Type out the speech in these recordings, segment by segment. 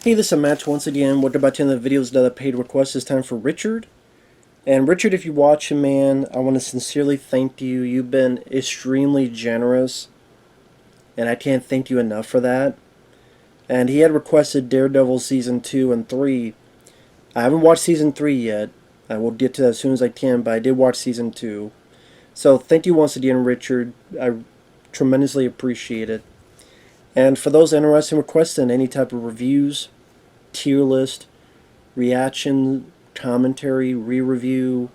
Hey, this is Matt once again. What about 10 of the videos that I paid request this time for Richard? And Richard, if you watch him, man, I want to sincerely thank you. You've been extremely generous, and I can't thank you enough for that. And he had requested Daredevil Season 2 and 3. I haven't watched Season 3 yet. I will get to that as soon as I can, but I did watch Season 2. So thank you once again, Richard. I tremendously appreciate it. And for those interested in requesting any type of reviews, tier list, reaction, commentary, re-review,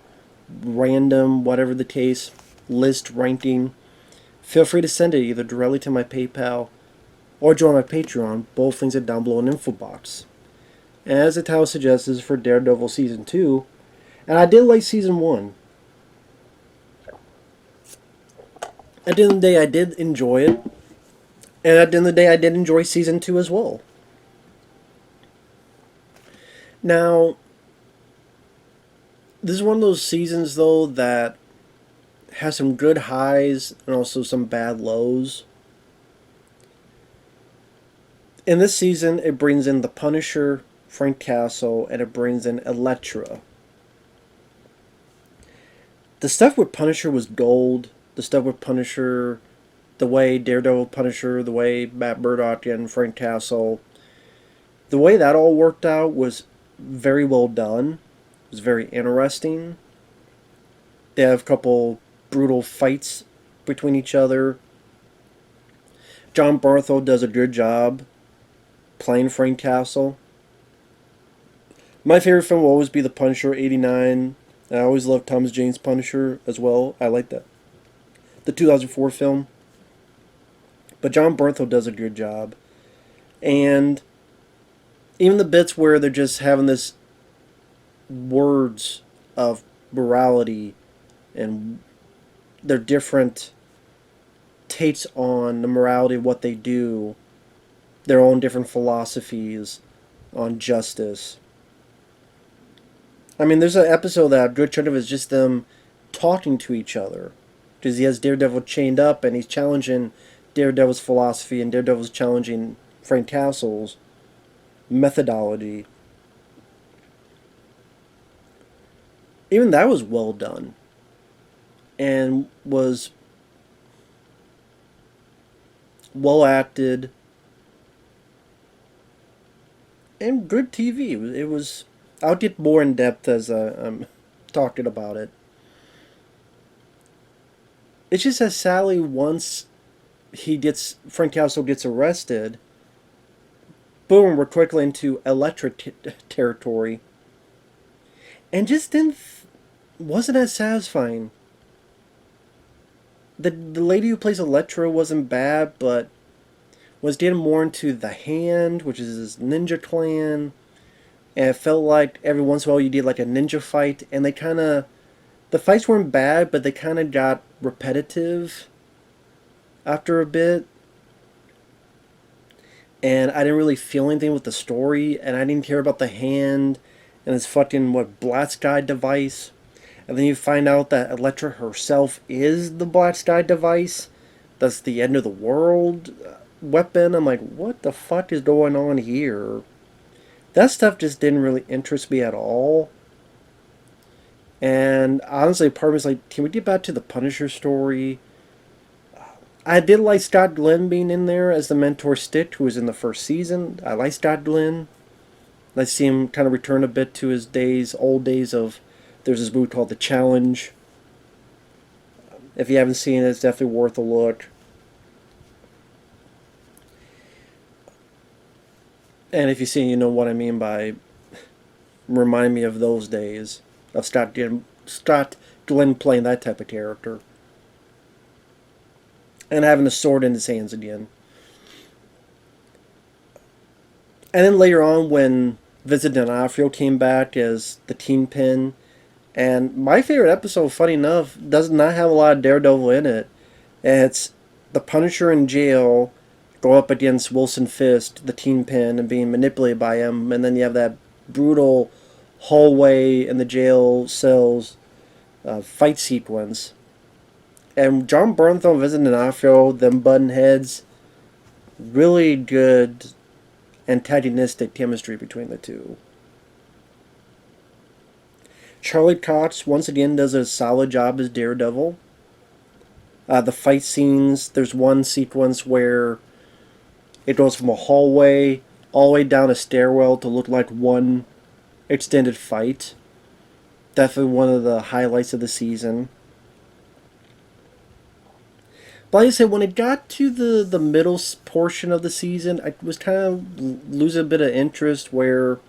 random, whatever the case, list, ranking, feel free to send it either directly to my PayPal or join my Patreon. Both links are down below in the info box. And as the title suggests, this is for Daredevil Season 2. And I did like Season 1. At the end of the day, I did enjoy it. And at the end of the day, I did enjoy Season 2 as well. Now, this is one of those seasons, though, that has some good highs and also some bad lows. In this season, it brings in the Punisher, Frank Castle, and it brings in Elektra. The stuff with Punisher was gold. The stuff with Punisher, the way Daredevil Punisher, the way Matt Murdock and Frank Castle, the way that all worked out was very well done. It was very interesting. They have a couple brutal fights between each other. Jon Bernthal does a good job playing Frank Castle. My favorite film will always be The Punisher '89. I always loved Thomas Jane's Punisher as well. I like that. The 2004 film. But Jon Bernthal does a good job. And even the bits where they're just having this words of morality and their different takes on the morality of what they do, their own different philosophies on justice. I mean, there's an episode that a good chunk of it is just them talking to each other. Because he has Daredevil chained up and he's challenging Daredevil's philosophy and Daredevil's challenging Frank Castle's methodology. Even that was well done. And was well acted. And good TV. It was. I'll get more in depth as I'm talking about it. It's just that Sally, once Frank Castle gets arrested, boom, we're quickly into Elektra territory. And just wasn't as satisfying. The lady who plays Elektra wasn't bad, but was getting more into the Hand, which is this ninja clan. And it felt like every once in a while you did like a ninja fight, and the fights weren't bad, but they kind of got repetitive after a bit. And I didn't really feel anything with the story, and I didn't care about the Hand and this fucking, Black Sky device. And then you find out that Elektra herself is the Black Sky device. That's the end of the world weapon. I'm like, what the fuck is going on here? That stuff just didn't really interest me at all. And honestly, part of me is like, can we get back to the Punisher story? I did like Scott Glenn being in there as the mentor Stick, who was in the first season. I like Scott Glenn. I see him kind of return a bit to his old days of, there's this movie called The Challenge. If you haven't seen it, it's definitely worth a look. And if you've seen it, you know what I mean by remind me of those days of Scott Glenn playing that type of character. And having a sword in his hands again. And then later on, when Vincent D'Onofrio came back as the Kingpin, and my favorite episode, funny enough, does not have a lot of Daredevil in it. It's the Punisher in jail, go up against Wilson Fisk, the Kingpin, and being manipulated by him, and then you have that brutal hallway in the jail cells fight sequence. And Jon Bernthal and Vincent D'Onofrio, them button heads, really good antagonistic chemistry between the two. Charlie Cox once again does a solid job as Daredevil. The fight scenes, there's one sequence where it goes from a hallway all the way down a stairwell to look like one extended fight. Definitely one of the highlights of the season. But like I said, when it got to the middle portion of the season, I was kind of losing a bit of interest where,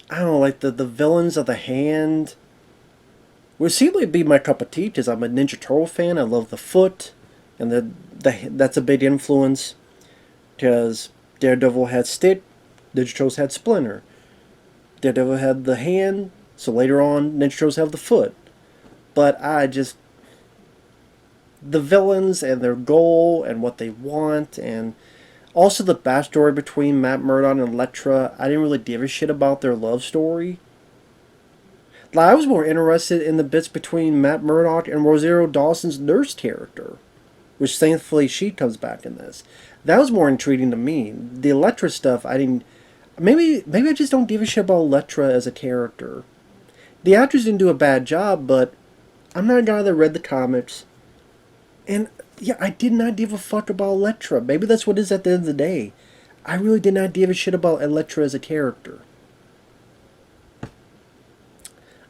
I don't know, like the villains of the Hand would seem to be my cup of tea because I'm a Ninja Turtle fan. I love the foot, and that's a big influence because Daredevil had Stick, Ninja Turtles had Splinter. Daredevil had the Hand, so later on Ninja Turtles have the foot. But the villains and their goal and what they want, and also the backstory between Matt Murdock and Elektra, I didn't really give a shit about their love story. Like, I was more interested in the bits between Matt Murdock and Rosario Dawson's nurse character, which thankfully she comes back in this. That was more intriguing to me. The Elektra stuff, I didn't. Maybe I just don't give a shit about Elektra as a character. The actors didn't do a bad job, but I'm not a guy that read the comics. And yeah, I did not give a fuck about Elektra. Maybe that's what it is at the end of the day. I really did not give a shit about Elektra as a character.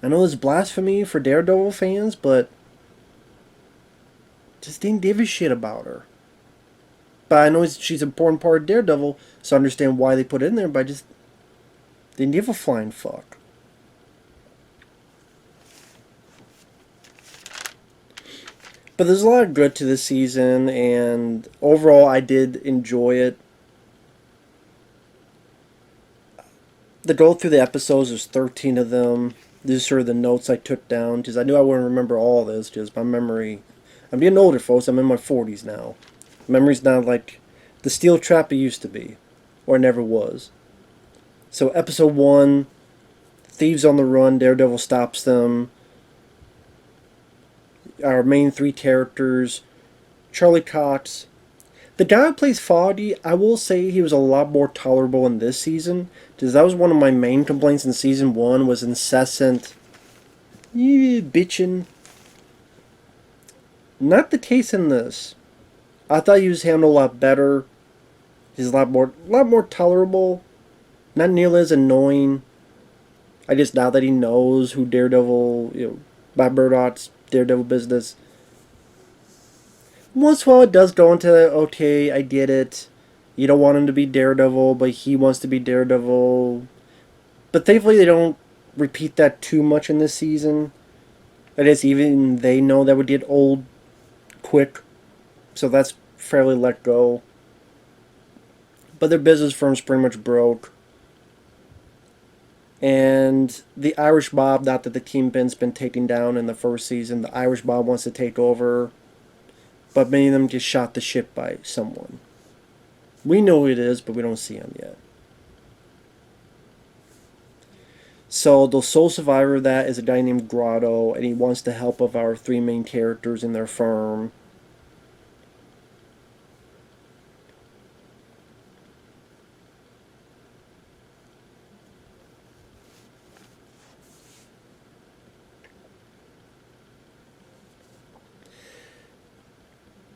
I know it's blasphemy for Daredevil fans, but just didn't give a shit about her. But I know she's an important part of Daredevil, so I understand why they put it in there, but I just didn't give a flying fuck. But there's a lot of good to this season, and overall I did enjoy it. The go through the episodes, there's 13 of them. These are sort of the notes I took down, because I knew I wouldn't remember all this, because my memory... I'm getting older, folks. I'm in my 40s now. Memory's not like the steel trap it used to be, or never was. So episode 1, Thieves on the Run, Daredevil stops them. Our main 3 characters, Charlie Cox. The guy who plays Foggy, I will say he was a lot more tolerable in this season, because that was one of my main complaints in season 1, was incessant bitching. Not the case in this. I thought he was handled a lot better. He's a lot more tolerable. Not nearly as annoying. I guess now that he knows who Daredevil, Matt Murdock's Daredevil business. Once in a while it does go into, okay, I get it. You don't want him to be Daredevil, but he wants to be Daredevil. But thankfully they don't repeat that too much in this season. I guess even they know that would get old quick. So that's fairly let go. But their business firm's pretty much broke. And the Irish mob, not that the Kingpin's been taken down in the first season, the Irish mob wants to take over. But many of them get shot to shit by someone. We know who it is, but we don't see him yet. So the sole survivor of that is a guy named Grotto, and he wants the help of our 3 main characters in their firm.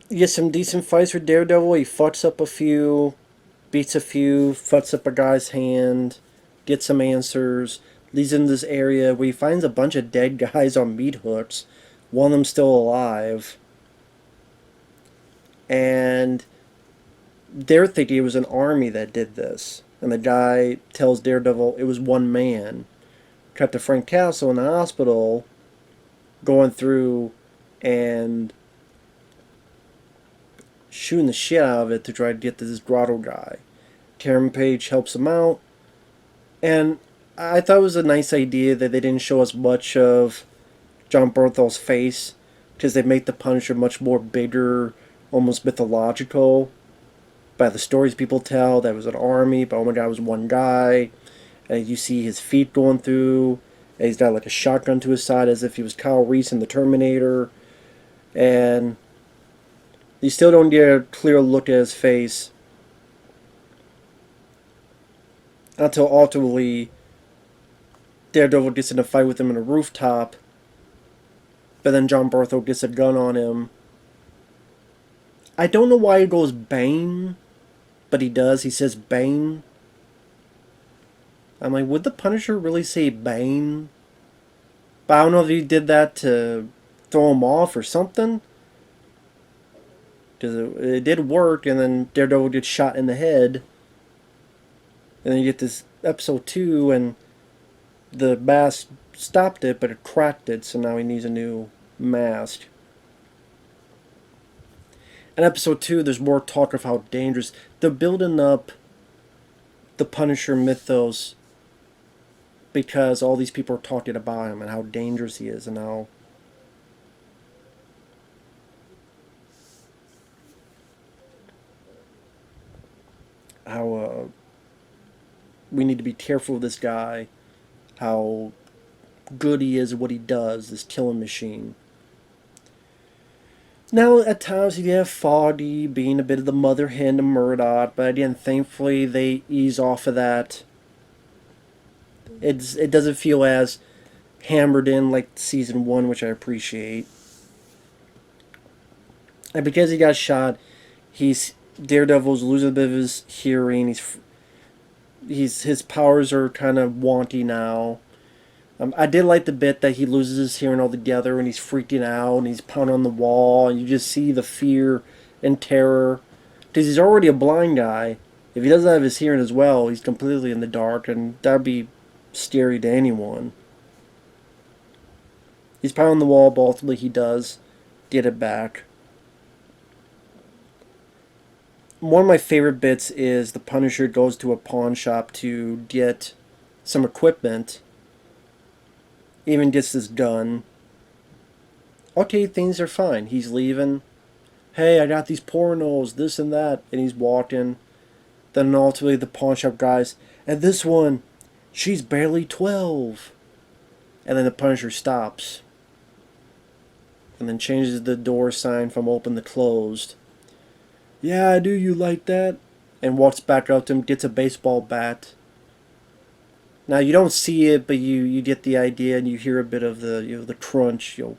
You get some decent fights for Daredevil. He fucks up a few, beats a few, fucks up a guy's hand, gets some answers, leads into this area where he finds a bunch of dead guys on meat hooks, one of them still alive. And they're thinking it was an army that did this. And the guy tells Daredevil it was one man. Cut to Frank Castle in the hospital, going through and shooting the shit out of it to try to get to this Grotto guy. Karen Page helps him out. And I thought it was a nice idea that they didn't show us much of John Bernthal's face, because they make the Punisher much more bigger, almost mythological. By the stories people tell, that was an army, but oh my god, it was one guy. And you see his feet going through, and he's got like a shotgun to his side as if he was Kyle Reese in The Terminator. And you still don't get a clear look at his face. until ultimately Daredevil gets in a fight with him in a rooftop, but then John Bernthal gets a gun on him. I don't know why he goes Bane, but he does. He says Bane. I'm like, would the Punisher really say Bane? But I don't know if he did that to throw him off or something. Because it did work, and then Daredevil gets shot in the head. And then you get this episode 2, and the mask stopped it, but it cracked it, so now he needs a new mask. In episode 2, there's more talk of how dangerous. They're building up the Punisher mythos because all these people are talking about him and how dangerous he is and how we need to be careful of this guy, how good he is at what he does, this killing machine. Now, at times, you have Foggy being a bit of the mother hen to Murdock, but again, thankfully, they ease off of that. It doesn't feel as hammered in like season 1, which I appreciate. And because he got shot, Daredevil's losing a bit of his hearing. His powers are kind of wonky now. I did like the bit that he loses his hearing altogether and he's freaking out and he's pounding on the wall and you just see the fear and terror because he's already a blind guy. If he doesn't have his hearing as well, he's completely in the dark, and that'd be scary to anyone. He's pounding the wall, but ultimately he does get it back. One of my favorite bits is the Punisher goes to a pawn shop to get some equipment. Even gets this gun. Okay, things are fine. He's leaving. Hey, I got these pornos, this and that. And he's walking. Then ultimately the pawn shop guys, and this one, she's barely 12. And then the Punisher stops. And then changes the door sign from open to closed. Yeah, I do, you like that? And walks back up to him, gets a baseball bat. Now you don't see it, but you get the idea, and you hear a bit of the crunch. Yeah.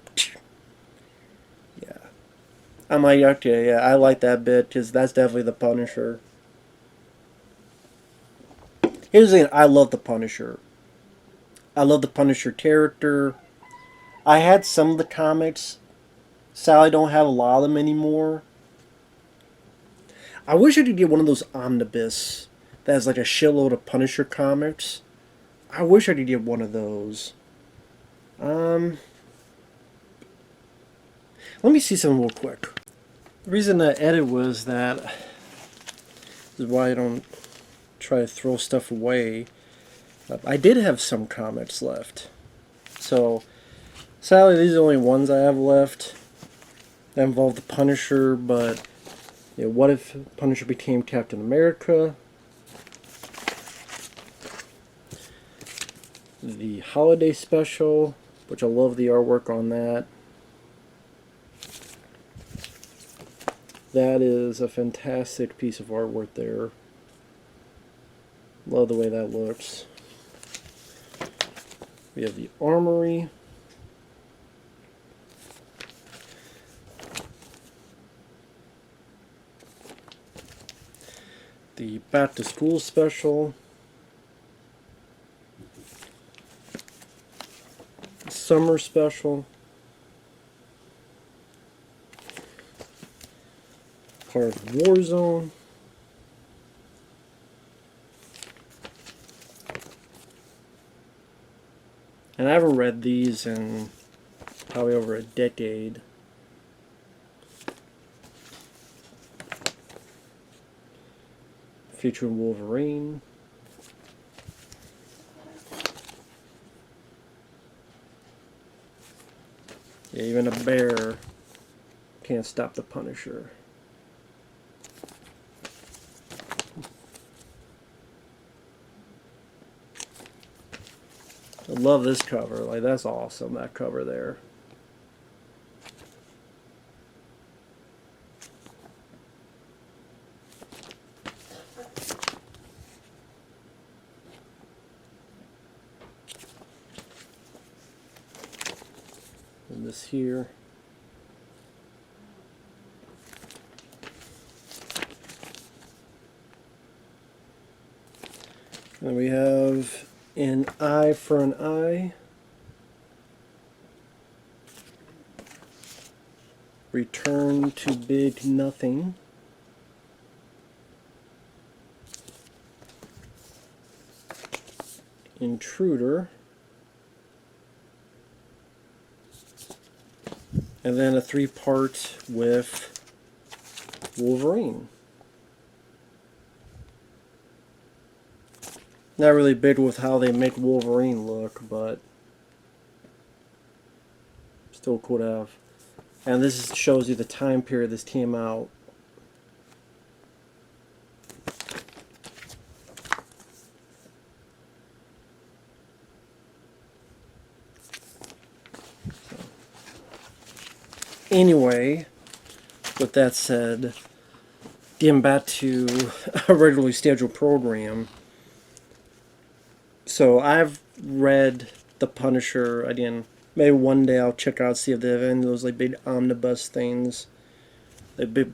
I'm like, okay, yeah, I like that bit because that's definitely the Punisher. Here's the thing, I love the Punisher. I love the Punisher character. I had some of the comics. Sadly, I don't have a lot of them anymore. I wish I could get one of those omnibus that has like a shitload of Punisher comics. I wish I could get one of those. Let me see something real quick. The reason I edit was that this is why I don't try to throw stuff away. I did have some comics left. So, sadly, these are the only ones I have left that involve the Punisher, but what if Punisher became Captain America? The holiday special, which I love the artwork on that. That is a fantastic piece of artwork there. Love the way that looks. We have the Armory. The Back to School special. Summer special. Part of Warzone. And I haven't read these in probably over a decade. Featuring Wolverine. Yeah, even a bear can't stop the Punisher. I love this cover. Like, that's awesome, that cover there. this here. And we have an eye for an eye. Return to big nothing. Intruder. And then a 3-part with Wolverine. Not really big with how they make Wolverine look, but still cool to have. And this shows you the time period this came out. Anyway, with that said, getting back to a regularly scheduled program. So I've read The Punisher again. Maybe one day I'll check out, see if they have any of those like big omnibus things, like big,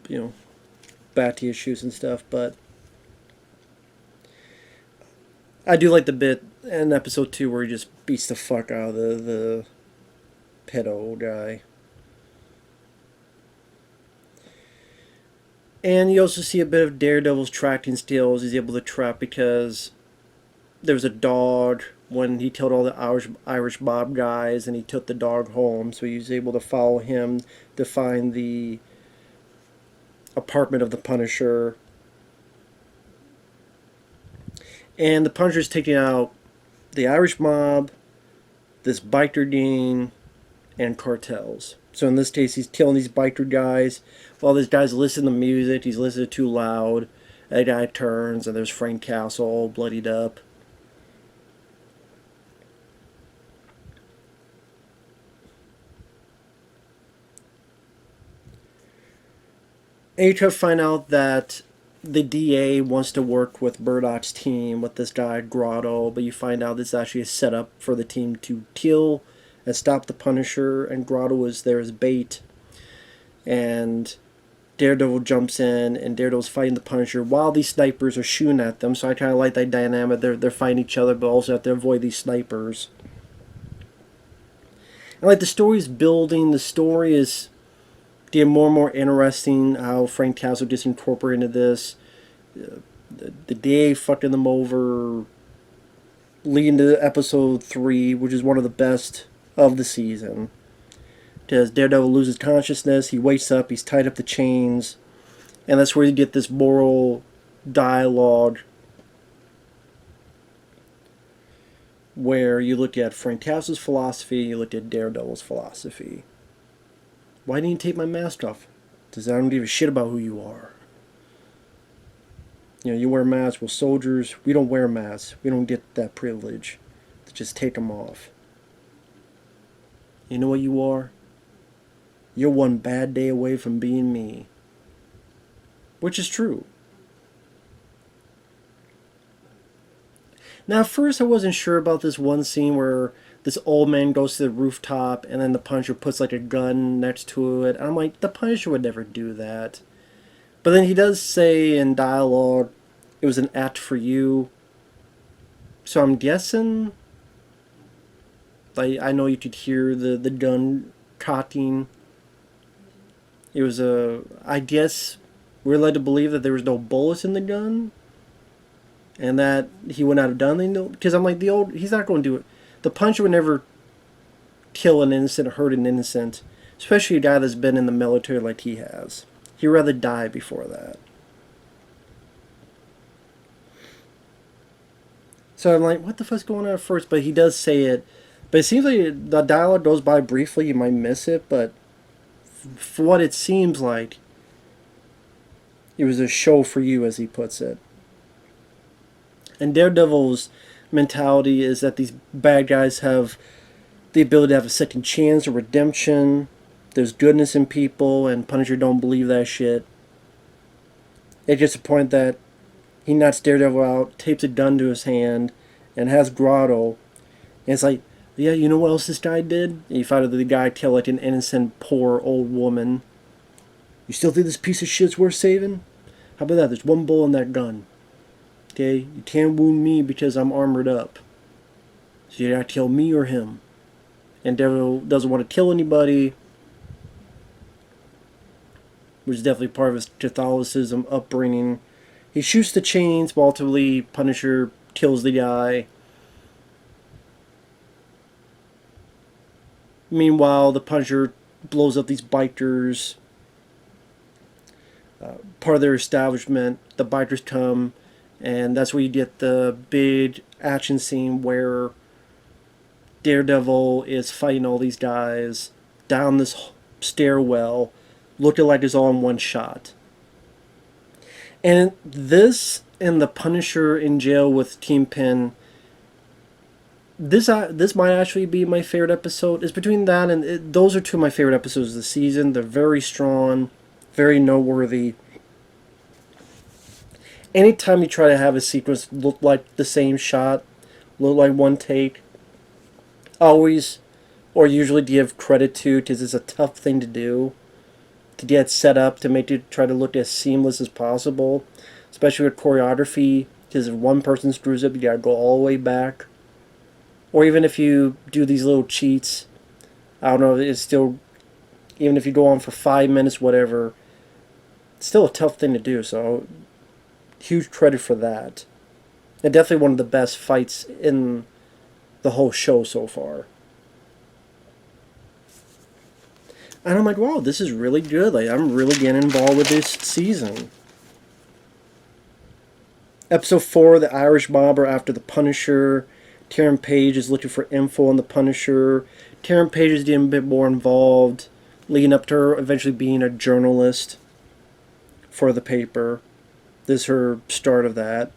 Batty issues and stuff. But I do like the bit in episode 2 where he just beats the fuck out of the pedo guy. And you also see a bit of Daredevil's tracking skills. He's able to track because there was a dog when he killed all the Irish mob guys, and he took the dog home, so he was able to follow him to find the apartment of the Punisher. And the Punisher's taking out the Irish mob, this biker gang, and cartels. So in this case, he's killing these biker guys. While these guys listen to music, he's listening too loud. That guy turns, and there's Frank Castle all bloodied up. And you try to find out that the DA wants to work with Murdock's team, with this guy Grotto, but you find out this is actually a setup for the team to kill and stop the Punisher, and Grotto is there as bait. And Daredevil jumps in, and Daredevil's fighting the Punisher while these snipers are shooting at them. So I kind of like that dynamic. They're fighting each other, but also have to avoid these snipers. And like the story's building, the story is getting more and more interesting. How Frank Castle gets incorporated into this. The DA fucking them over, leading to episode 3, which is one of the best of the season. Because Daredevil loses consciousness, he wakes up, he's tied up to chains, and that's where you get this moral dialogue where you look at Frank Castle's philosophy, you look at Daredevil's philosophy. Why didn't you take my mask off? Because I don't give a shit about who you are. You wear masks. Well, soldiers, we don't wear masks. We don't get that privilege to just take them off. You know what you are? You're one bad day away from being me. Which is true. Now, at first I wasn't sure about this one scene where this old man goes to the rooftop and then the Punisher puts like a gun next to it. I'm like, the Punisher would never do that. But then he does say in dialogue, it was an act for you. So I'm guessing, like, I know you could hear the gun cocking. It was I guess we're led to believe that there was no bullets in the gun, and that he would not have done anything. Because I'm like, he's not going to do it. The Punisher would never kill an innocent or hurt an innocent, especially a guy that's been in the military like he has. He'd rather die before that. So I'm like, what the fuck's going on at first? But he does say it. But it seems like the dialogue goes by briefly. You might miss it, but for what it seems like, it was a show for you, as he puts it. And Daredevil's mentality is that these bad guys have the ability to have a second chance or redemption. There's goodness in people, and Punisher don't believe that shit. It gets to the point that he knocks Daredevil out, tapes a gun to his hand, and has Grotto. And it's like, Yeah, you know what else this guy did? And you find out that the guy killed like an innocent, poor old woman. You still think this piece of shit's worth saving? How about that? There's one bullet in that gun. Okay? You can't wound me because I'm armored up. So you gotta kill me or him. And Daredevil doesn't want to kill anybody, which is definitely part of his Catholicism upbringing. He shoots the chains, but ultimately Punisher kills the guy. Meanwhile, the Punisher blows up these bikers. Part of their establishment, the bikers come, and that's where you get the big action scene where Daredevil is fighting all these guys down this stairwell, looking like it's all in one shot. And this and the Punisher in jail with Kingpin, this might actually be my favorite episode. It's between that and those are two of my favorite episodes of the season. They're very strong, very noteworthy. Anytime you try to have a sequence look like the same shot, look like one take, always or usually give credit to, because it's a tough thing to do, to get set up to make it try to look as seamless as possible, especially with choreography, because if one person screws up, you gotta go all the way back. Or even if you do these little cheats, I don't know, it's still, even if you go on for 5 minutes, whatever, it's still a tough thing to do, so huge credit for that. And definitely one of the best fights in the whole show so far. And I'm like, wow, this is really good. Like, I'm really getting involved with this season. Episode 4, the Irish mob are after the Punisher. Karen Page is looking for info on the Punisher. Karen Page is getting a bit more involved, leading up to her eventually being a journalist for the paper. This is her start of that.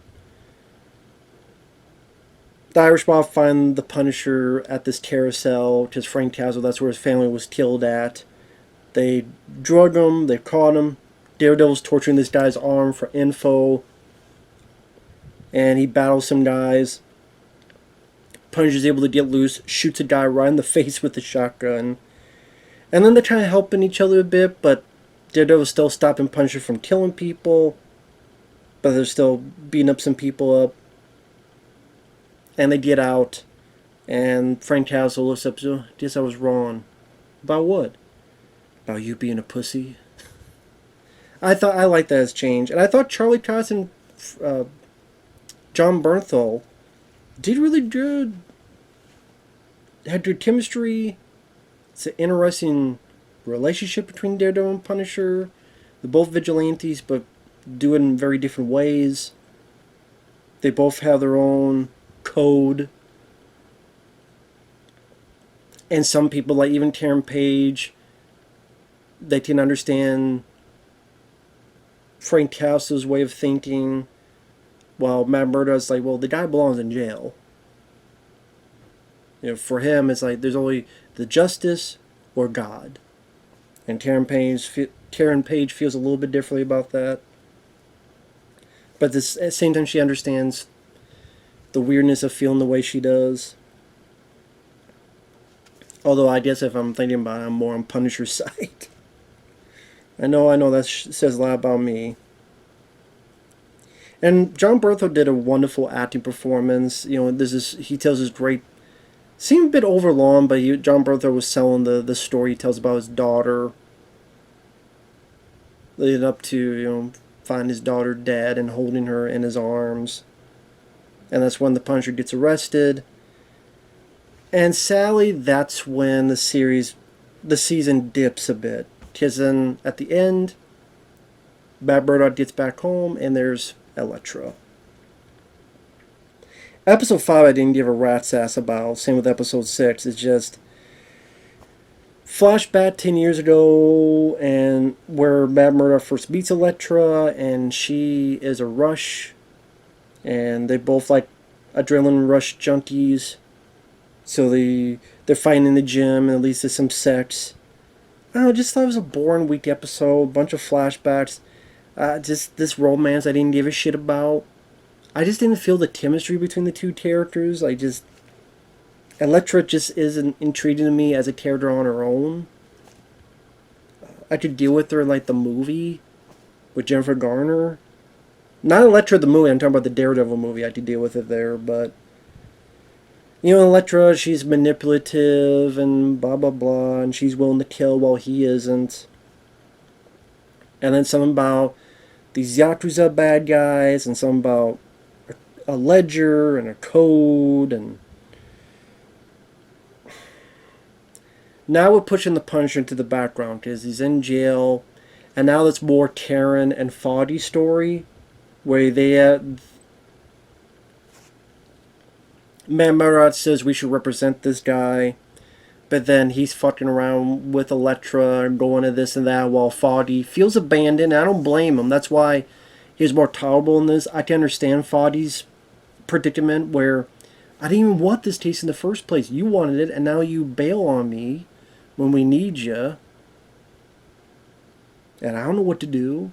The Irish mob find the Punisher at this carousel, which is Frank Castle. That's where his family was killed at. They drug him, they caught him. Daredevil's torturing this guy's arm for info. And he battles some guys. Punisher's able to get loose, shoots a guy right in the face with the shotgun. And then they're kind of helping each other a bit, but Daredevil's still stopping Punisher from killing people. But they're still beating up some people up. And they get out. And Frank Castle looks up, so, guess I was wrong. About what? About you being a pussy. I liked that as change. And I thought Charlie Cox and John Bernthal did really good. Had good chemistry. It's an interesting relationship between Daredevil and Punisher. They're both vigilantes, but do it in very different ways. They both have their own code. And some people, like even Karen Page, they can understand Frank Castle's way of thinking. While Matt Murdock's like, well, the guy belongs in jail. You know, for him, it's like there's only the justice or God. And Karen Page feels a little bit differently about that. But at the same time, she understands the weirdness of feeling the way she does. Although I guess if I'm thinking about it, I'm more on Punisher's side. I know that says a lot about me. And John Bernthal did a wonderful acting performance. You know, he tells his great, seemed a bit overlong, but John Bernthal was selling the story he tells about his daughter, leading up to, you know, find his daughter dead and holding her in his arms. And that's when the Punisher gets arrested. And sadly, that's when the season dips a bit. Because then at the end, Matt Murdock gets back home and there's Elektra. Episode 5 I didn't give a rat's ass about. Same with episode 6. It's just flashback 10 years ago and where Matt Murdock first meets Elektra and she is a Rush. And they both like adrenaline rush junkies. So they're fighting in the gym and at least there's some sex. I don't know, just thought it was a boring, weak episode. Bunch of flashbacks. Just this romance I didn't give a shit about. I just didn't feel the chemistry between the two characters. Elektra just isn't intriguing to me as a character on her own. I could deal with her in, like, the movie with Jennifer Garner. Not Elektra the movie, I'm talking about the Daredevil movie. I could deal with it there, but you know, Elektra, she's manipulative and blah blah blah, and she's willing to kill while he isn't. And then something about these Yakuza bad guys, and something about a ledger and a code, and now we're pushing the Punisher into the background because he's in jail, and now it's more Karen and Foddy story, where Matt Murdock says we should represent this guy, but then he's fucking around with Elektra and going to this and that while Foddy feels abandoned. I don't blame him. That's why he's more tolerable in this. I can understand Foddy's predicament where I didn't even want this case in the first place. You wanted it, and now you bail on me when we need you. And I don't know what to do.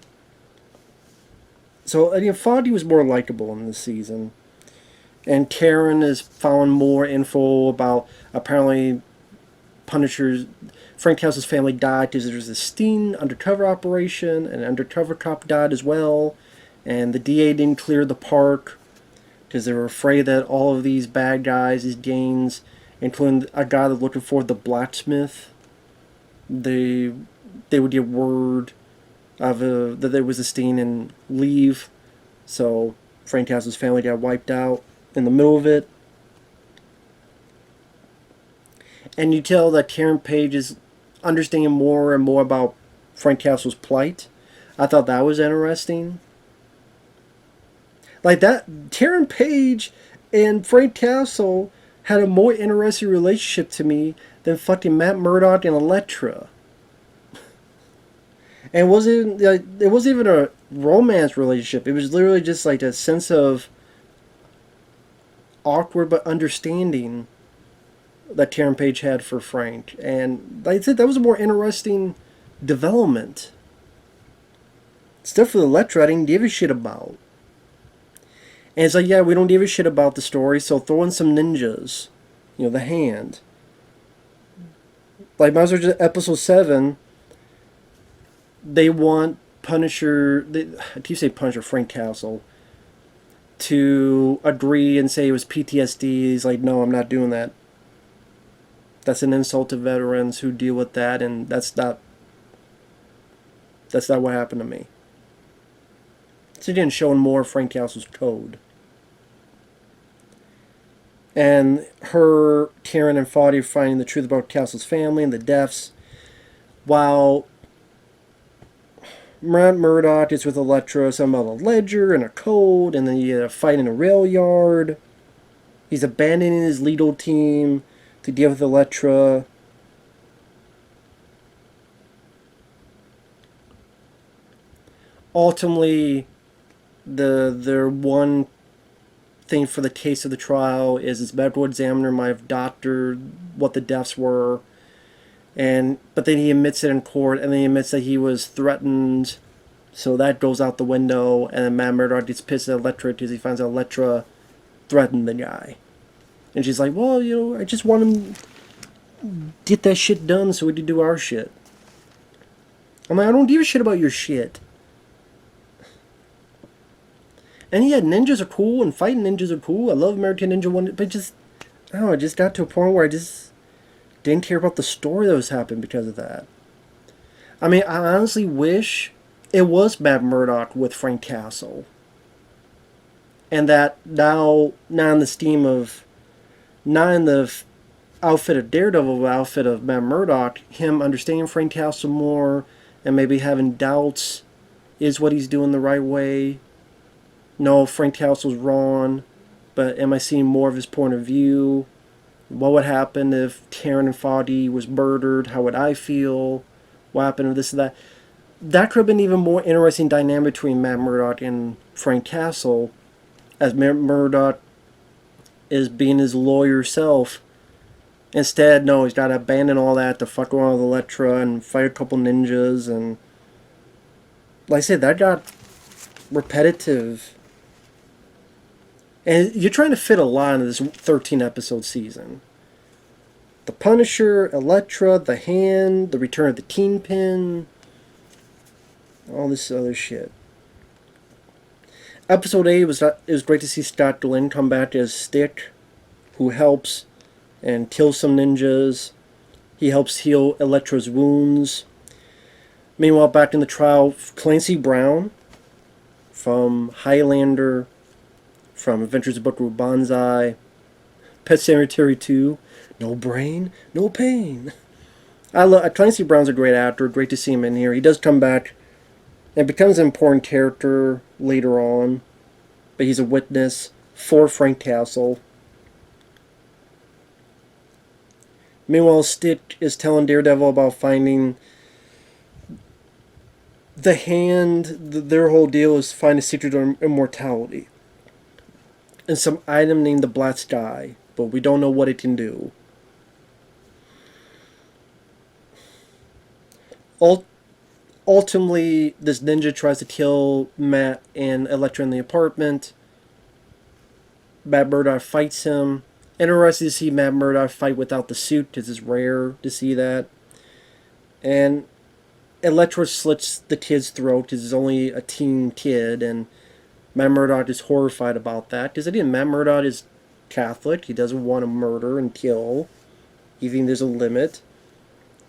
So, Foddy was more likable in this season. And Karen is found more info about apparently Punisher's Frank Castle's family died because there was a Sting undercover operation, and an undercover cop died as well, and the DA didn't clear the park because they were afraid that all of these bad guys, these gangs, including a guy that's looking for the blacksmith, they would get word of that there was a Sting and leave, so Frank Castle's family got wiped out in the middle of it. And you tell that Karen Page is understanding more and more about Frank Castle's plight. I thought that was interesting. Like that, Karen Page and Frank Castle had a more interesting relationship to me than fucking Matt Murdock and Elektra. And it wasn't even a romance relationship. It was literally just like a sense of awkward but understanding that Karen Page had for Frank. And like I said, that was a more interesting development. Stuff with Elektra I didn't give a shit about. And it's like, yeah, we don't give a shit about the story, so throw in some ninjas. You know, the Hand. Like, might as well just episode 7, they want Punisher, I keep saying Punisher, Frank Castle, to agree and say it was PTSD. He's like, no, I'm not doing that. That's an insult to veterans who deal with that, and that's not what happened to me. So again, showing more of Frank Castle's code. And Karen and Foddy finding the truth about Castle's family and the deaths, while Matt Murdock is with Elektra, something about a ledger and a code, and then you get a fight in a rail yard. He's abandoning his legal team to deal with Elektra. Ultimately, their one thing for the case of the trial is his medical examiner might have doctored what the deaths were, but then he admits it in court, and then he admits that he was threatened, so that goes out the window, and then Matt Murdock gets pissed at Elektra because he finds out Elektra threatened the guy. And she's like, well, I just want him to get that shit done so we can do our shit. I'm like, I don't give a shit about your shit. And yeah, ninjas are cool, and fighting ninjas are cool. I love American Ninja 1, but I don't know, I just got to a point where I just didn't care about the story that was happening because of that. I mean, I honestly wish it was Matt Murdock with Frank Castle. And that now in the steam of, not in the outfit of Daredevil, but outfit of Matt Murdock, him understanding Frank Castle more, and maybe having doubts, is what he's doing the right way? No, Frank Castle's wrong, but am I seeing more of his point of view? What would happen if Karen and Foddy was murdered? How would I feel? What happened if this and that? That could have been even more interesting dynamic between Matt Murdock and Frank Castle, as Matt Murdock is being his lawyer self. Instead, no, he's got to abandon all that to fuck around with Elektra and fight a couple ninjas, and like I said, that got repetitive. And you're trying to fit a lot into this 13-episode season. The Punisher, Elektra, The Hand, The Return of the Kingpin, all this other shit. Episode 8 it was great to see Scott Glenn come back as Stick, who helps and kills some ninjas. He helps heal Elektra's wounds. Meanwhile, back in the trial, Clancy Brown from Highlander, from Adventures of Buckaroo Banzai, Pet Sematary 2, No Brain, No Pain. Clancy Brown's a great actor. Great to see him in here. He does come back and becomes an important character later on, but he's a witness for Frank Castle. Meanwhile, Stick is telling Daredevil about finding the Hand. Their whole deal is find a secret of immortality and some item named the Black Sky, but we don't know what it can do. Ultimately, this ninja tries to kill Matt and Elektra in the apartment. Matt Murdock fights him. Interesting to see Matt Murdock fight without the suit, because it's rare to see that. And Elektra slits the kid's throat, because he's only a teen kid, and Matt Murdock is horrified about that, because again, Matt Murdock is Catholic. He doesn't want to murder and kill. He thinks there's a limit.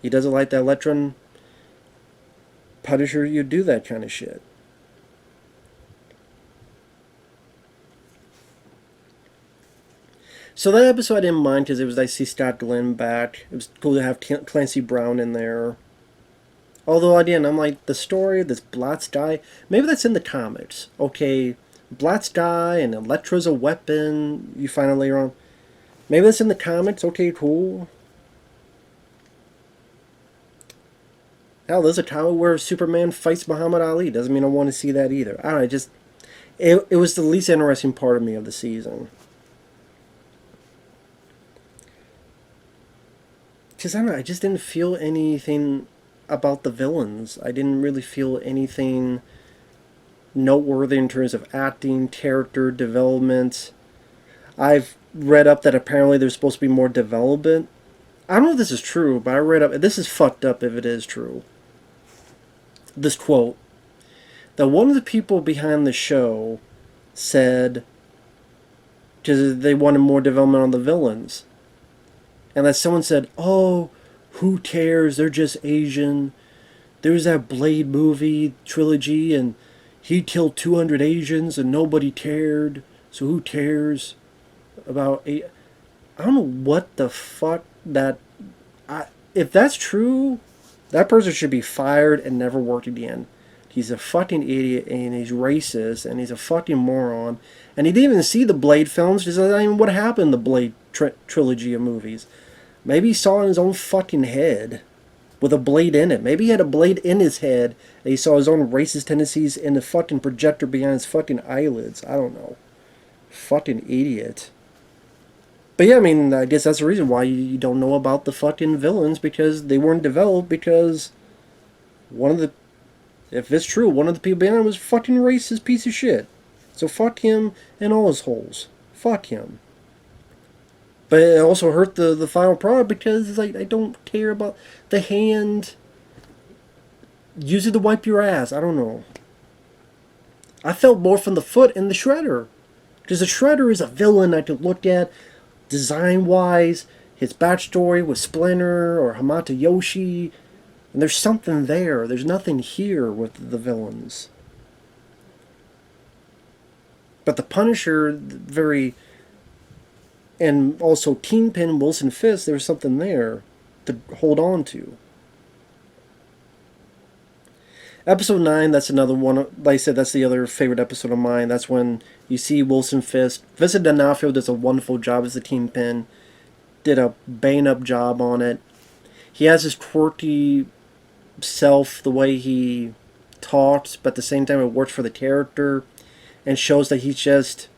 He doesn't like that Elektra and Punisher you do that kind of shit. So that episode I didn't mind because it was nice to see Scott Glenn back. It was cool to have Clancy Brown in there. Although again, I'm like, the story of this Black Sky, maybe that's in the comics. Okay, Black Sky and Elektra's a weapon you find out later on. Maybe that's in the comics. Okay, cool. Hell, there's a comic where Superman fights Muhammad Ali. Doesn't mean I want to see that either. I don't know, it was the least interesting part of me of the season. Because I don't know, I just didn't feel anything about the villains. I didn't really feel anything noteworthy in terms of acting, character development. I've read up that apparently there's supposed to be more development. I don't know if this is true, but I read up, this is fucked up if it is true. This quote, that one of the people behind the show said, because they wanted more development on the villains, and that someone said, oh, who cares, they're just Asian. There was that Blade movie trilogy, and he killed 200 Asians, and nobody cared, so who cares about... I don't know what the fuck that... if that's true, that person should be fired and never work again. He's a fucking idiot, and he's racist, and he's a fucking moron. And he didn't even see the Blade films, because that's not even what happened in the Blade trilogy of movies. Maybe he saw it in his own fucking head, with a blade in it. Maybe he had a blade in his head, and he saw his own racist tendencies in the fucking projector behind his fucking eyelids. I don't know. Fucking idiot. But yeah, I mean, I guess that's the reason why you don't know about the fucking villains, because they weren't developed, because if it's true, one of the people behind him was a fucking racist piece of shit. So fuck him and all his holes. Fuck him. But it also hurt the final product, because it's like, I don't care about the Hand. Use it to wipe your ass. I don't know. I felt more from the Foot and the Shredder. Because the Shredder is a villain I could look at design-wise, his backstory with Splinter or Hamato Yoshi, and there's something there. There's nothing here with the villains. But the Punisher, and also Kingpin, Wilson Fisk, there's something there to hold on to. Episode 9, that's another one. Like I said, that's the other favorite episode of mine. That's when you see Wilson Fisk. Vincent D'Onofrio does a wonderful job as the Kingpin. Did a bang-up job on it. He has his quirky self, the way he talks, but at the same time it works for the character. And shows that he's just...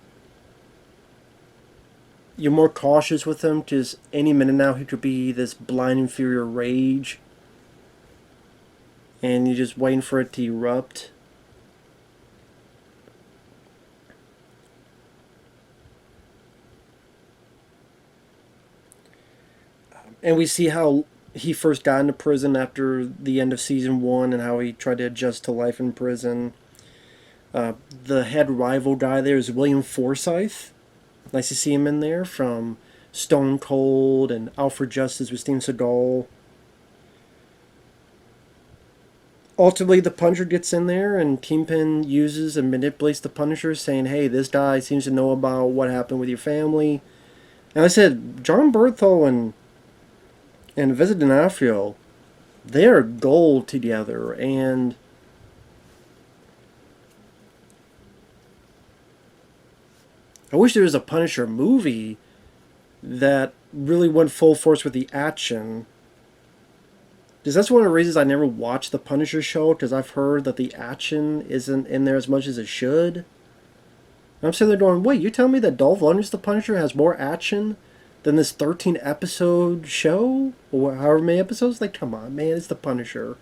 You're more cautious with him, because any minute now he could be this blind inferior rage. And you're just waiting for it to erupt. And we see how he first got into prison after the end of season 1 and how he tried to adjust to life in prison. The head rival guy there is William Forsythe. Nice to see him in there, from Stone Cold and Alfred Justice with Steven Seagal. Ultimately, the Punisher gets in there, and Kingpin uses and manipulates the Punisher, saying, hey, this guy seems to know about what happened with your family. And I said, John Bernthal and Vincent D'Onofrio, they are gold together, and I wish there was a Punisher movie that really went full force with the action. Because that's one of the reasons I never watched the Punisher show, because I've heard that the action isn't in there as much as it should. And I'm sitting there going, wait, you tell me that Dolph Lundgren's The Punisher has more action than this 13 episode show? Or however many episodes? Like, come on, man, it's The Punisher.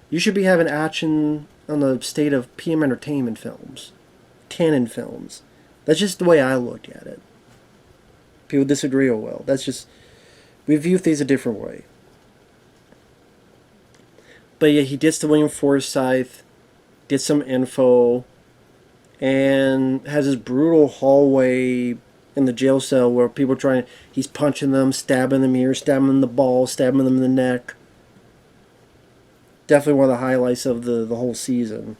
You should be having action on the state of PM Entertainment films. Canon films. That's just the way I look at it. People disagree, oh well. That's just, we view things a different way. But yeah, he gets to William Forsythe, gets some info, and has this brutal hallway in the jail cell where people are trying, he's punching them, stabbing them here, stabbing them in the balls, stabbing them in the neck. Definitely one of the highlights of the whole season.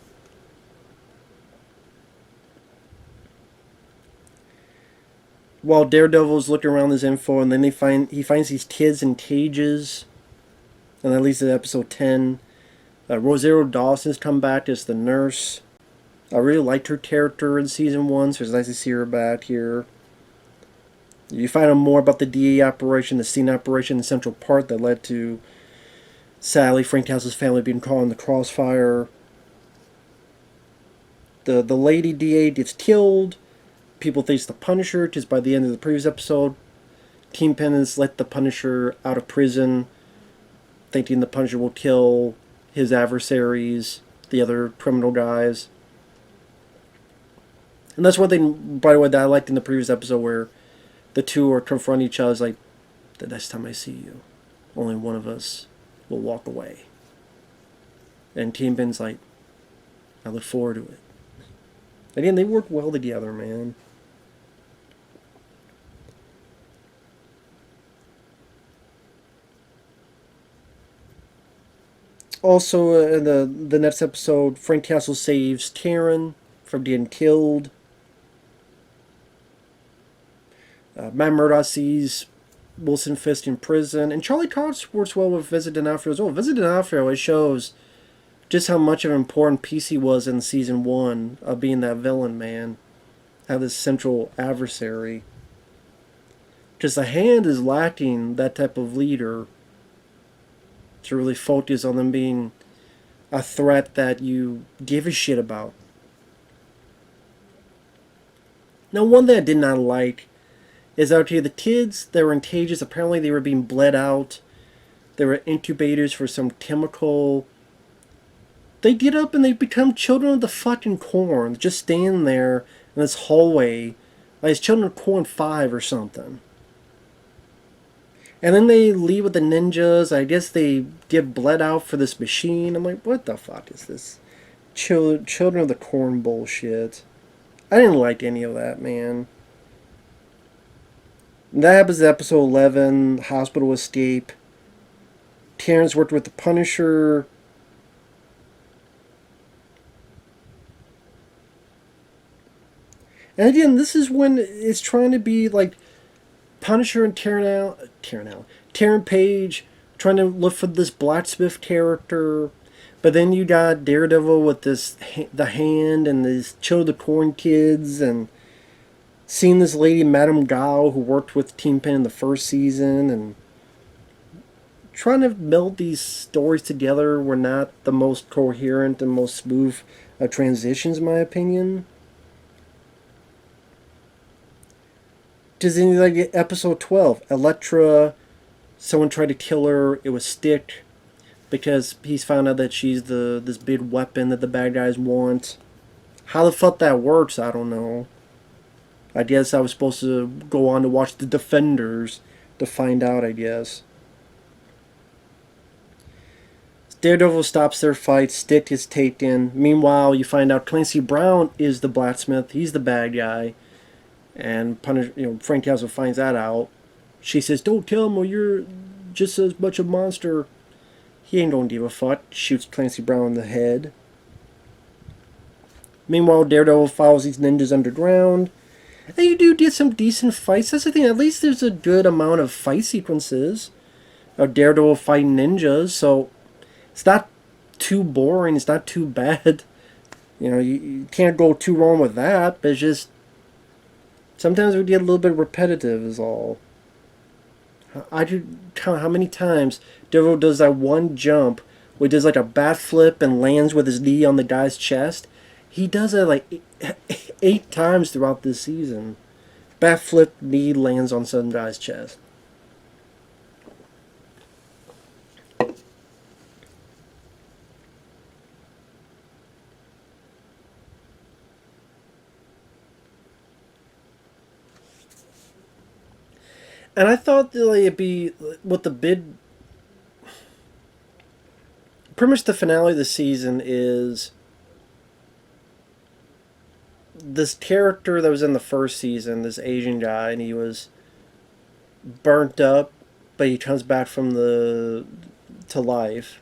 While Daredevil's looking around this info, and then he finds these kids in cages, and that leads to episode 10. Rosario Dawson's come back as the nurse. I really liked her character in season 1, so it's nice to see her back here. You find out more about the DA operation, the scene operation in Central Park that led to, sadly, Frank Castle's family being caught in the crossfire. The lady DA gets killed. People think it's the Punisher, because by the end of the previous episode, Kingpin has let the Punisher out of prison, thinking the Punisher will kill his adversaries, the other criminal guys. And that's one thing, by the way, that I liked in the previous episode, where the two are confronting each other. It's like, the next time I see you, only one of us will walk away. And Kingpin's like, I look forward to it. Again, they work well together, man. Also, in the next episode, Frank Castle saves Karen from getting killed. Matt Murdock sees Wilson Fisk in prison, and Charlie Cox works well with Vincent D'Onofrio as well. Vincent D'Onofrio, it shows just how much of an important piece he was in season 1 of being that villain, man. Have this central adversary. Because the Hand is lacking that type of leader to really focus on them being a threat that you give a shit about. Now, one thing I did not like is that, okay, the kids that were in cages, apparently they were being bled out. They were incubators for some chemical. They get up and they become children of the fucking corn, just standing there in this hallway like it's Children of Corn 5 or something. And then they leave with the ninjas. I guess they get bled out for this machine. I'm like, what the fuck is this? Children of the Corn bullshit. I didn't like any of that, man. And that happens in episode 11, Hospital Escape. Terrence worked with the Punisher. And again, this is when it's trying to be like Punisher and Karen Page trying to look for this blacksmith character, but then you got Daredevil with this the Hand and these Children of the Corn kids, and seeing this lady Madame Gao who worked with Kingpin in the first season, and trying to meld these stories together were not the most coherent and most smooth transitions, in my opinion. Because in like episode 12, Elektra, someone tried to kill her. It was Stick, because he's found out that she's this big weapon that the bad guys want. How the fuck that works, I don't know. I guess I was supposed to go on to watch The Defenders to find out, I guess. Daredevil stops their fight. Stick is taken. Meanwhile, you find out Clancy Brown is the blacksmith. He's the bad guy, and Frank Castle finds that out. She says, "Don't tell him, or you're just as much a monster." He ain't gonna give a fuck. Shoots Clancy Brown in the head. Meanwhile, Daredevil follows these ninjas underground. And you do get some decent fights. That's the thing. At least there's a good amount of fight sequences of Daredevil fighting ninjas. So it's not too boring. It's not too bad. You can't go too wrong with that. But it's just sometimes we get a little bit repetitive is all. I do count how many times Daredevil does that one jump where he does like a bat flip and lands with his knee on the guy's chest. He does it like 8 times throughout this season. Bat flip, knee lands on some guy's chest. And I thought that it'd be with the bid. Pretty much the finale of the season is this character that was in the first season, this Asian guy, and he was burnt up, but he comes back to life.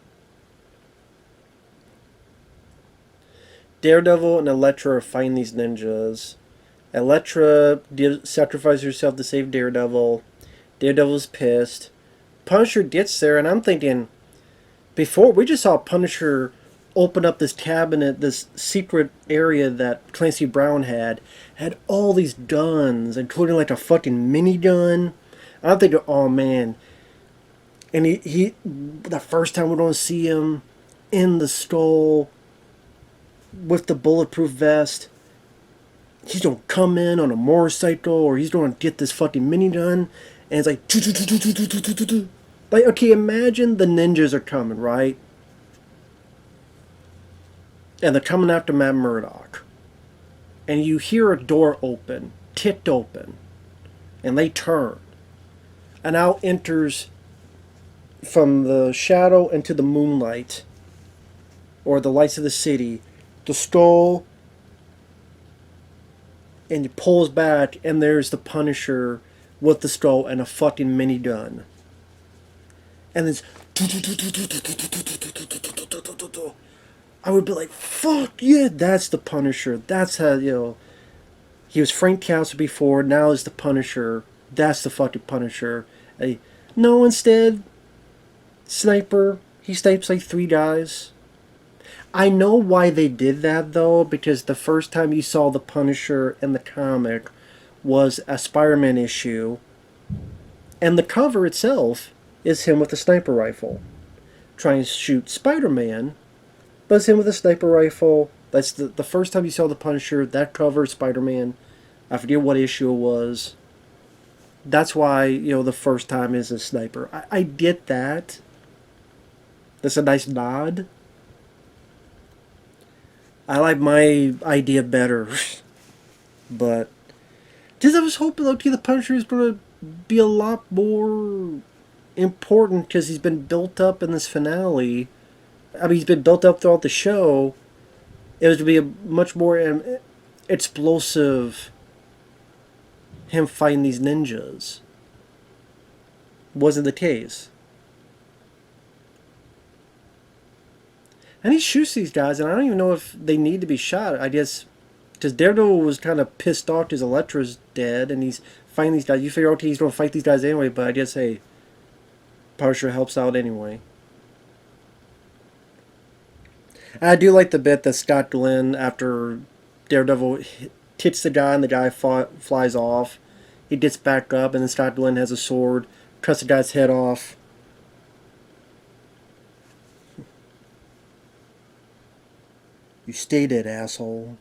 Daredevil and Elektra are fighting these ninjas. Elektra sacrifices herself to save Daredevil. Daredevil's pissed. Punisher gets there, and I'm thinking, before we just saw Punisher open up this cabinet, this secret area that Clancy Brown had all these guns, including like a fucking minigun. I'm thinking, oh man. And he the first time we're going to see him in the skull with the bulletproof vest, he's going to come in on a motorcycle, or he's going to get this fucking minigun, and it's like, okay, imagine the ninjas are coming, right? And they're coming after Matt Murdock. And you hear a door open, ticked open, and they turn. And out enters, from the shadow into the moonlight, or the lights of the city, the skull, and it pulls back, and there's the Punisher with the skull and a fucking minigun. And it's, I would be like, fuck yeah, that's the Punisher. That's how, he was Frank Castle before, now he's the Punisher. That's the fucking Punisher. No, instead, Sniper, he snipes like 3 guys. I know why they did that, though, because the first time you saw the Punisher in the comic was a Spider-Man issue, and the cover itself is him with a sniper rifle trying to shoot Spider-Man, but it's him with a sniper rifle. That's the first time you saw the Punisher. That cover, Spider-Man. I forget what issue it was. That's why, the first time is a sniper. I get that. That's a nice nod. I like my idea better. But just I was hoping, the Punisher is going to be a lot more important, because he's been built up in this finale. I mean, he's been built up throughout the show. It was to be a much more explosive him fighting these ninjas. Wasn't the case. And he shoots these guys, and I don't even know if they need to be shot. I guess because Daredevil was kind of pissed off because Elektra's dead, and he's fighting these guys. You figure, okay, he's going to fight these guys anyway, but I guess, hey, Punisher helps out anyway. And I do like the bit that Scott Glenn, after Daredevil hits the guy and the guy flies off, he gets back up, and then Scott Glenn has a sword, cuts the guy's head off. You stay dead, asshole.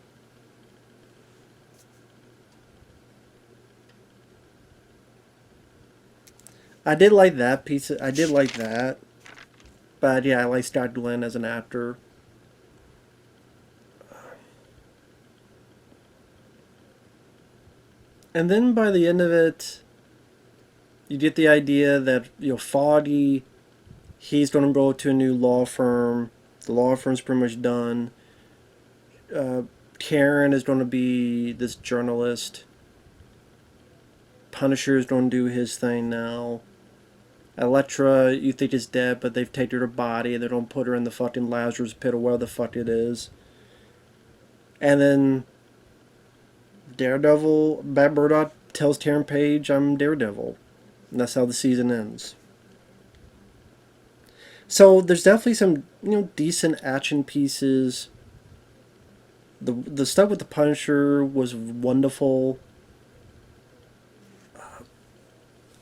I did like that piece. I did like that. But yeah, I like Scott Glenn as an actor. And then by the end of it, you get the idea that, Foggy, He's going to go to a new law firm. The law firm's pretty much done. Karen is going to be this journalist. Punisher is going to do his thing now. Elektra, you think is dead, but they've taken her body and they don't put her in the fucking Lazarus pit or where the fuck it is. And then Daredevil, Matt Murdock tells Karen Page, I'm Daredevil. And that's how the season ends. So there's definitely some, decent action pieces. The stuff with the Punisher was wonderful.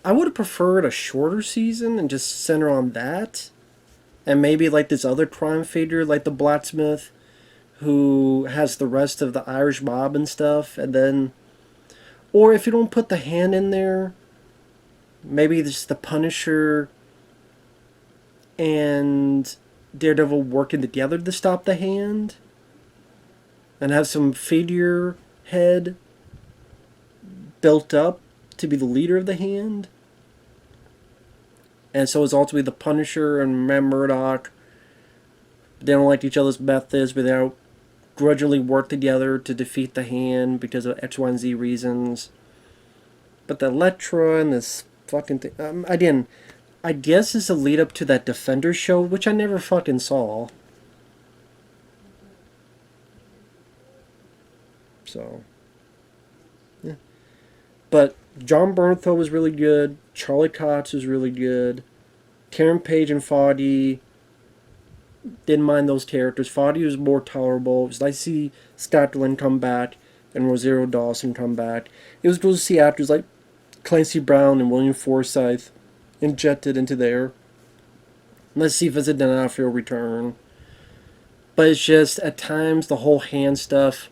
I would have preferred a shorter season and just center on that. And maybe like this other crime figure, like the blacksmith, who has the rest of the Irish mob and stuff. And then, or if you don't put the Hand in there, maybe just the Punisher and Daredevil working together to stop the Hand. And have some figurehead built up to be the leader of the Hand. And so it's ultimately the Punisher and Matt Murdock. They don't like each other's methods, but they grudgingly work together to defeat the Hand because of X, Y, and Z reasons. But the Elektra and this fucking thing... again, I guess it's a lead up to that Defender show, which I never fucking saw. So... yeah. But John Bernthal was really good. Charlie Cox was really good. Karen Page and Foddy, didn't mind those characters. Foddy was more tolerable. It was nice to see Scott Glenn come back and Rosario Dawson come back. It was good to see actors like Clancy Brown and William Forsythe injected into there. Let's see Vincent D'Onofrio return. But it's just, at times, the whole Hand stuff,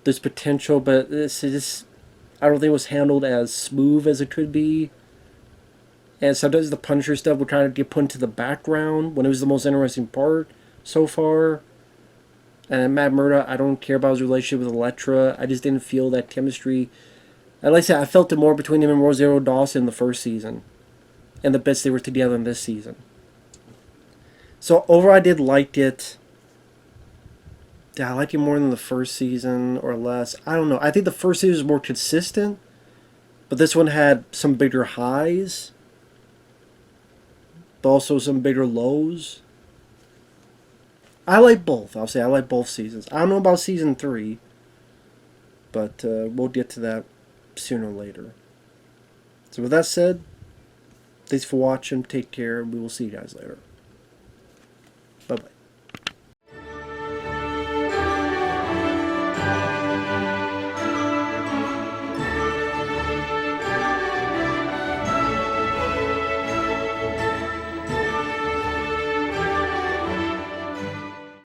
there's potential, but this is... I don't think it was handled as smooth as it could be. And sometimes the Punisher stuff would kind of get put into the background when it was the most interesting part so far. And Matt Murdock, I don't care about his relationship with Elektra. I just didn't feel that chemistry. And like I said, I felt it more between him and Rosario Dawson in the first season. And the bits they were together in this season. So overall, I did like it. Did I like it more than the first season or less? I don't know. I think the first season was more consistent, but this one had some bigger highs, but also some bigger lows. I like both. I'll say I like both seasons. I don't know about season 3, but we'll get to that sooner or later. So with that said, thanks for watching. Take care. We will see you guys later. Bye-bye.